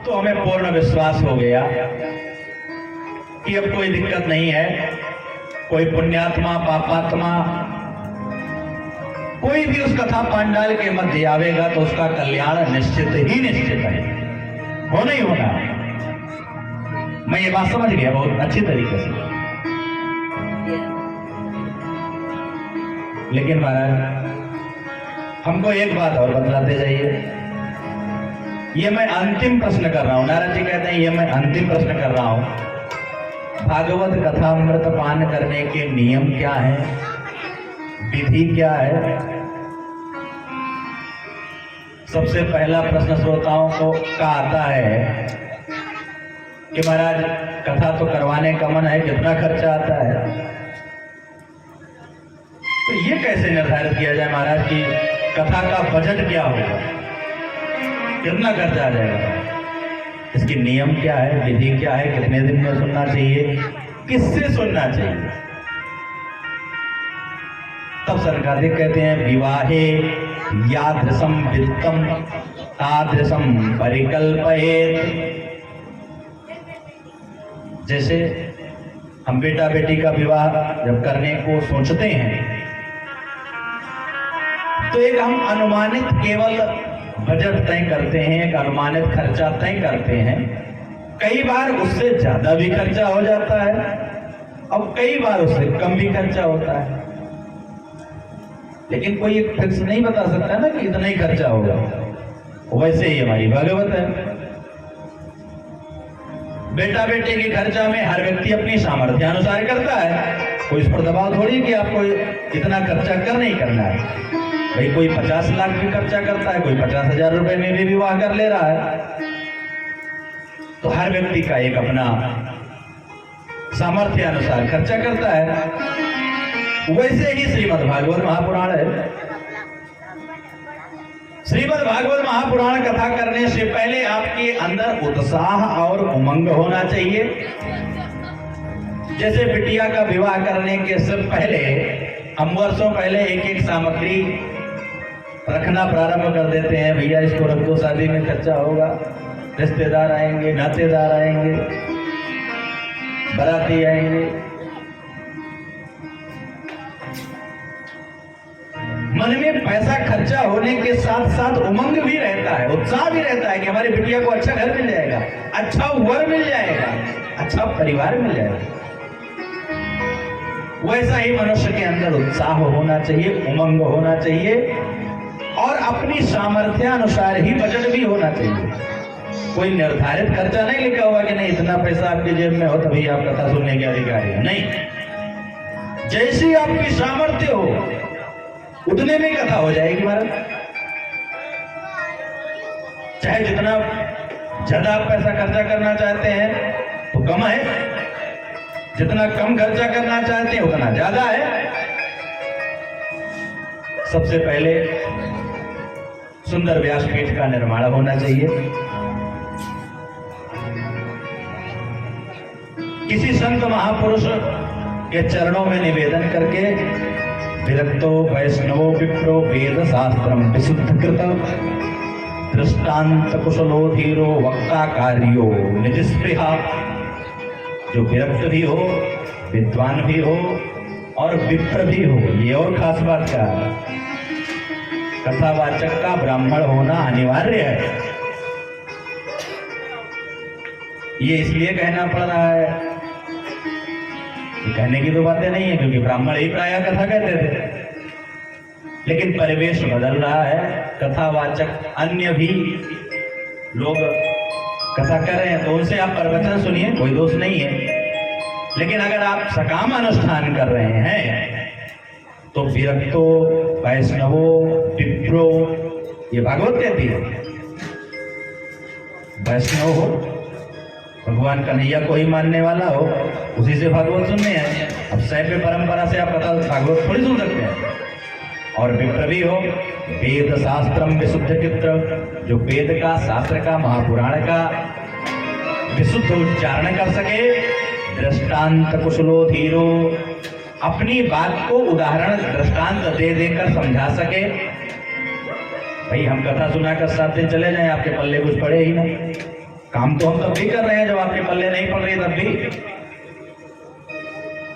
तो हमें पूर्ण विश्वास हो गया कि अब कोई दिक्कत नहीं है। कोई पुण्यात्मा पापात्मा कोई भी उस कथा पांडाल के मध्य आवेगा तो उसका कल्याण निश्चित ही निश्चित है, होना ही होना। मैं ये बात समझ गया बहुत अच्छी तरीके से। लेकिन महाराज हमको एक बात और बतलाते जाइए। ये मैं अंतिम प्रश्न कर रहा हूं। नारद जी कहते हैं ये मैं अंतिम प्रश्न कर रहा हूं। भागवत कथा अमृत पान करने के नियम क्या है, विधि क्या है? सबसे पहला प्रश्न श्रोताओं को का आता है कि महाराज कथा तो करवाने का मन है, कितना खर्चा आता है? तो ये कैसे निर्धारित किया जाए महाराज की कथा का बजट क्या होगा, कितना खर्चा आ जाएगा? इसकी नियम क्या है, विधि क्या है, कितने दिन में सुनना चाहिए, किससे सुनना चाहिए? तब सरकारिक कहते हैं विवाहे यादृशम वित्तम तादृशम परिकल्पयेत्। जैसे हम बेटा बेटी का विवाह जब करने को सोचते हैं तो एक हम अनुमानित केवल बजट तय करते हैं, एक अनुमानित खर्चा तय करते हैं। कई बार उससे ज्यादा भी खर्चा हो जाता है और कई बार उससे कम भी खर्चा होता है, लेकिन कोई एक फिक्स नहीं बता सकता ना कि इतना ही खर्चा होगा। वैसे ही हमारी भागवत है। बेटा बेटे के खर्चा में हर व्यक्ति अपनी सामर्थ्य अनुसार करता है। कोई इस पर दबाव थोड़ी कि आपको इतना खर्चा करना ही करना है। भाई कोई 50 लाख भी खर्चा करता है, कोई 50,000 रुपए में भी विवाह कर ले रहा है। तो हर व्यक्ति का एक अपना सामर्थ्य अनुसार खर्चा करता है। वैसे ही श्रीमद् भागवत महापुराण है। श्रीमद् भागवत महापुराण कथा करने से पहले आपके अंदर उत्साह और उमंग होना चाहिए। जैसे बिटिया का विवाह करने के सिर्फ पहले हम वर्षों पहले एक एक सामग्री रखना प्रारंभ कर देते हैं। भैया इसको रख दो, शादी में खर्चा होगा, रिश्तेदार आएंगे, नातेदार आएंगे, बाराती आएंगे। मन में पैसा खर्चा होने के साथ साथ उमंग भी रहता है, उत्साह भी रहता है कि हमारी बिटिया को अच्छा घर मिल जाएगा, अच्छा वर मिल जाएगा, अच्छा परिवार मिल जाएगा। वैसा ही मनुष्य के अंदर उत्साह होना चाहिए, उमंग होना चाहिए और अपनी सामर्थ्यानुसार ही बजट भी होना चाहिए। कोई निर्धारित खर्चा नहीं लिखा हुआ कि नहीं इतना पैसा आपकी जेब में हो तभी आप कथा सुनने के अधिकारी हो। नहीं, जैसी आपकी सामर्थ्य हो उतने में कथा हो जाएगी महाराज। चाहे जितना ज्यादा आप पैसा खर्चा करना चाहते हैं तो कम है, जितना कम खर्चा करना चाहते हैं उतना ज्यादा है। सबसे पहले सुंदर व्यासपीठ का निर्माण होना चाहिए। किसी संत महापुरुष के चरणों में निवेदन करके विरक्तो वैष्णवो विप्रो वेद शास्त्रम विशुद्ध कृत दृष्टांत कुशलो धीरो वक्ता कार्यो निजस्पृहा। जो विरक्त भी हो, विद्वान भी हो और विप्र भी हो। ये और खास बात क्या है, कथावाचक का ब्राह्मण होना अनिवार्य है। ये इसलिए कहना पड़ रहा है, ये कहने की तो बातें नहीं है क्योंकि ब्राह्मण ही प्रायः कथा कहते थे, लेकिन परिवेश बदल रहा है। कथावाचक अन्य भी लोग कथा कर रहे हैं तो उनसे आप प्रवचन सुनिए, कोई दोष नहीं है। लेकिन अगर आप सकाम अनुष्ठान कर रहे हैं तो विरक्तो वैष्णवो विप्रो, ये भागवत कहती है। वैष्णव हो, भगवान कन्हैया को ही मानने वाला हो, उसी से भागवत सुनने हैं। अब सैव्य परंपरा से आप कथा भागवत थोड़ी सुन सकते हैं। और विप्र भी हो, वेद शास्त्रम विशुद्ध चित्र, जो वेद का, शास्त्र का, महापुराण का विशुद्ध उच्चारण कर सके। दृष्टांत कुशलो धीरो, अपनी बात को उदाहरण दृष्टांत दे देकर समझा सके। भाई हम कथा सुनाकर 7 दिन चले जाएं, आपके पल्ले कुछ पड़े ही नहीं। काम तो हम तब भी कर रहे हैं जब आपके पल्ले नहीं पड़ रही तब भी।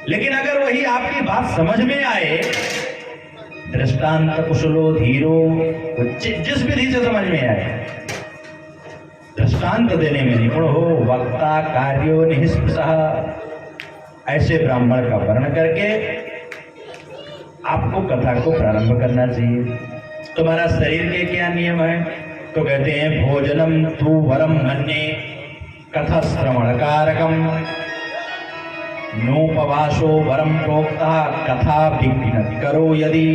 लेकिन अगर वही आपकी बात समझ में आए, दृष्टांत कुशलो धीरो, जिस विधि से समझ में आए, दृष्टांत देने में निपुण हो, वक्ता कार्यो निःस्पृशः, ऐसे ब्राह्मण का वर्ण करके आपको कथा को प्रारंभ करना चाहिए। तुम्हारा शरीर के क्या नियम है? तो कहते हैं भोजनम तु वरम मन्ये कथा श्रवण कारकम, नोपवासो वरम प्रोक्ता कथा विघ्न करो यदि।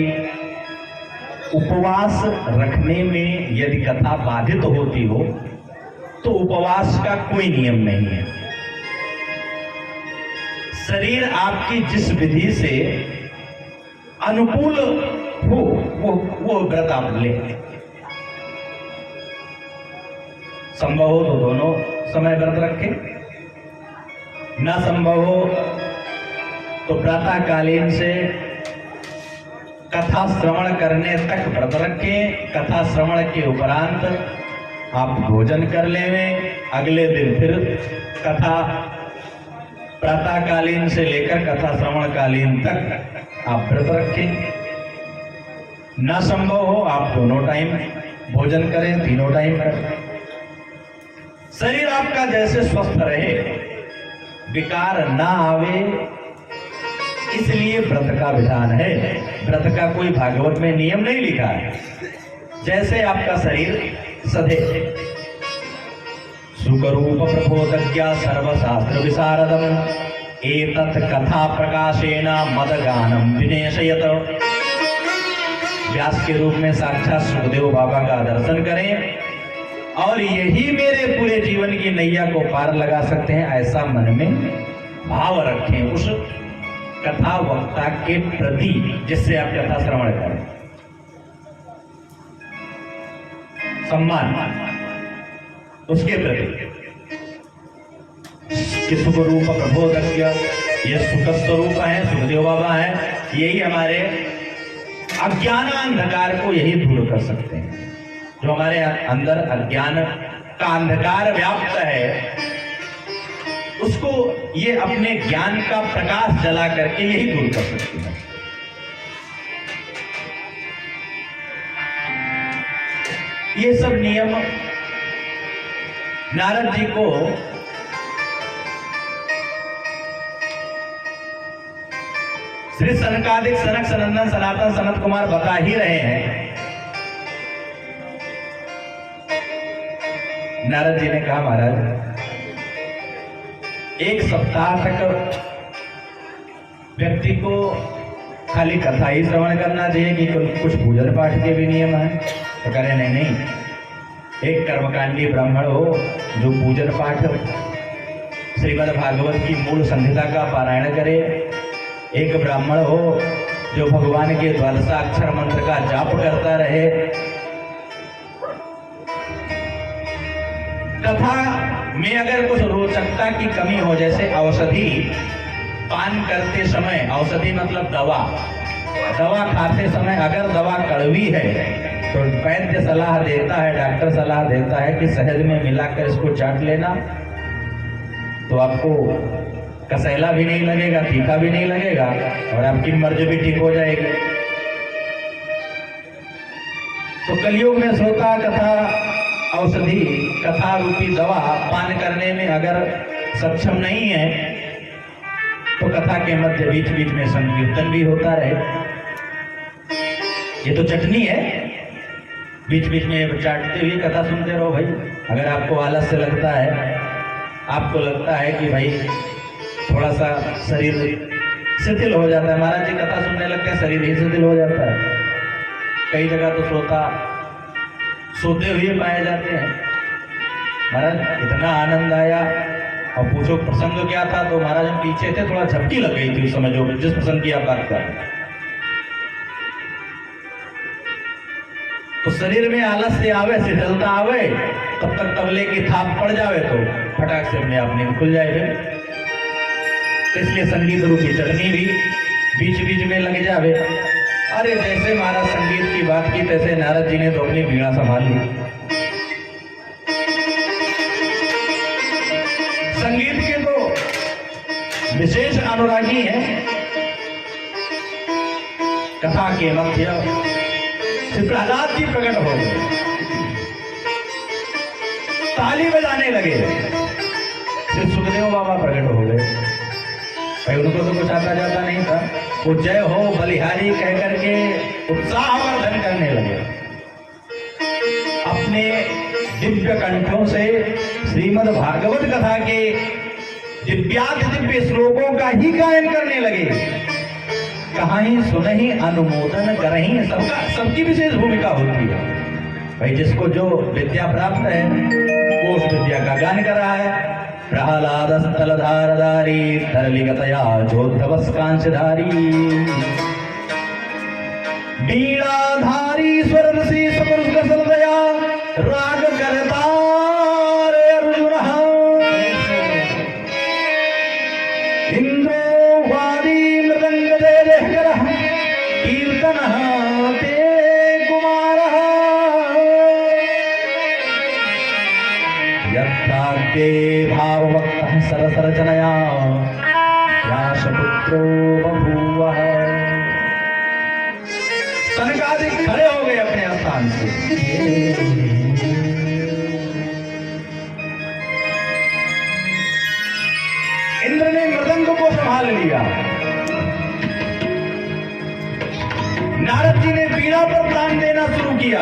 उपवास रखने में यदि कथा बाधित होती हो तो उपवास का कोई नियम नहीं है। शरीर आपकी जिस विधि से अनुकूल हो वो व्रत आप ले। संभव हो तो दोनों समय व्रत रखें, न संभव हो तो प्रातःकालीन से कथा श्रवण करने तक व्रत रखें। कथा श्रवण के उपरांत आप भोजन कर लें। अगले दिन फिर कथा प्रातःकालीन से लेकर कथा श्रवण कालीन तक आप व्रत रखें। न संभव हो आप दोनों टाइम भोजन करें, तीनों टाइम करें। शरीर आपका जैसे स्वस्थ रहे, विकार ना आवे, इसलिए व्रत का विधान है। व्रत का कोई भागवत में नियम नहीं लिखा है। जैसे आपका शरीर सधे, सुखरूप प्रबोधज्ञा सर्वशास्त्र विशारदम एतत् कथा प्रकाशेन मदगानम विनेशयत। व्यास के रूप में साक्षात सुखदेव बाबा का दर्शन करें और यही मेरे पूरे जीवन की नैया को पार लगा सकते हैं, ऐसा मन में भाव रखें उस कथा वक्ता के प्रति जिससे आप कथा श्रवण करें। सम्मान उसके प्रति कि सुख रूप प्रबोधज्ञ, ये सुख स्वरूप है, सुखदेव बाबा है, यही हमारे अज्ञान अंधकार को यही दूर कर सकते हैं। जो हमारे अंदर अज्ञान का अंधकार व्याप्त है उसको ये अपने ज्ञान का प्रकाश जला करके यही दूर कर सकते हैं। ये सब नियम नारद जी को श्री सनकादिक सनक सनंदन सनातन सनत कुमार बता ही रहे हैं। नारद जी ने कहा महाराज एक सप्ताह तक व्यक्ति को खाली कथा ही श्रवण करना चाहिए कि कुछ पूजन पाठ के भी नियम है? तो करें नहीं, एक कर्मकांडी ब्राह्मण हो जो पूजन पाठ श्रीमद् भागवत की मूल संहिता का पारायण करे, एक ब्राह्मण हो जो भगवान के द्वादशाक्षर मंत्र का जाप करता रहे। कथा में अगर कुछ रोचकता की कमी हो, जैसे औषधि पान करते समय, औषधि मतलब दवा खाते समय अगर दवा कड़वी है तो वैद्य सलाह देता है, डॉक्टर सलाह देता है कि शहद में मिलाकर इसको चाट लेना, तो आपको कसैला भी नहीं लगेगा, तीखा भी नहीं लगेगा और आपकी मर्ज भी ठीक हो जाएगी। तो कलयुग में श्रोता कथा औषधि, कथा रूपी दवा पान करने में अगर सक्षम नहीं है तो कथा के मध्य बीच बीच में संकीर्तन भी होता रहे। ये तो चटनी है, बीच बीच में चाटते हुए कथा सुनते रहो भाई। अगर आपको आलस्य लगता है, आपको लगता है कि भाई थोड़ा सा शरीर शिथिल हो जाता है, महाराज जी कथा सुनने लगते हैं शरीर ही शिथिल हो जाता है। कई जगह तो श्रोता सोते हुए पाए जाते हैं। महाराज इतना आनंद आया और पूछो प्रसंग क्या था, तो महाराज हम पीछे थे, थोड़ा झपकी लग गई थी उस समय, जो जिस प्रसंग की आप बात कर रहे हैं। तो शरीर में आलस्य आवे, शिथिलता आवे, तब तक तबले की थाप पड़ जावे तो फटाक से अपने आप नींद खुल जाए। तो इसलिए संगीत रूपी चटनी भी बीच बीच में लग जावे। अरे जैसे महाराज संगीत की बात की तैसे नारद जी ने तो अपनी वीणा संभाल ली। विशेष अनुरागी हैं। कथा के मध्य श्री प्रहलाद जी प्रकट हो गए, ताली बजाने लगे। श्री सुखदेव बाबा प्रकट हो गए। भाई उनको तो कुछ आता जाता नहीं था, वो जय हो बलिहारी कह करके उत्साहवर्धन करने लगे। अपने दिव्य कंठों से श्रीमद् भागवत कथा के दिव्य श्लोकों का ही गायन करने लगे। कहानी सुनहि अनुमोदन करहि, सबकी विशेष भूमिका होती है। भाई जिसको जो विद्या प्राप्त है वो उस विद्या का गान कर रहा है। प्रहलाद स्थलधारधारी तरलिगतया जोद्धवस्कांशधारी, वीणाधारी स्वररसी सपुरुषकसलदया राग करतार अर्जुनः, इंद्रो वादी मृदंग देहकरः कीर्तनः ते कुमारः, यत्ताके भाववक्तः सरसरचनया व्यासपुत्रो बभूवः। सनकादिक खड़े हो गए अपने स्थान से। इंद्र ने मृदंग को संभाल लिया, नारद जी ने वीणा पर प्राण देना शुरू किया।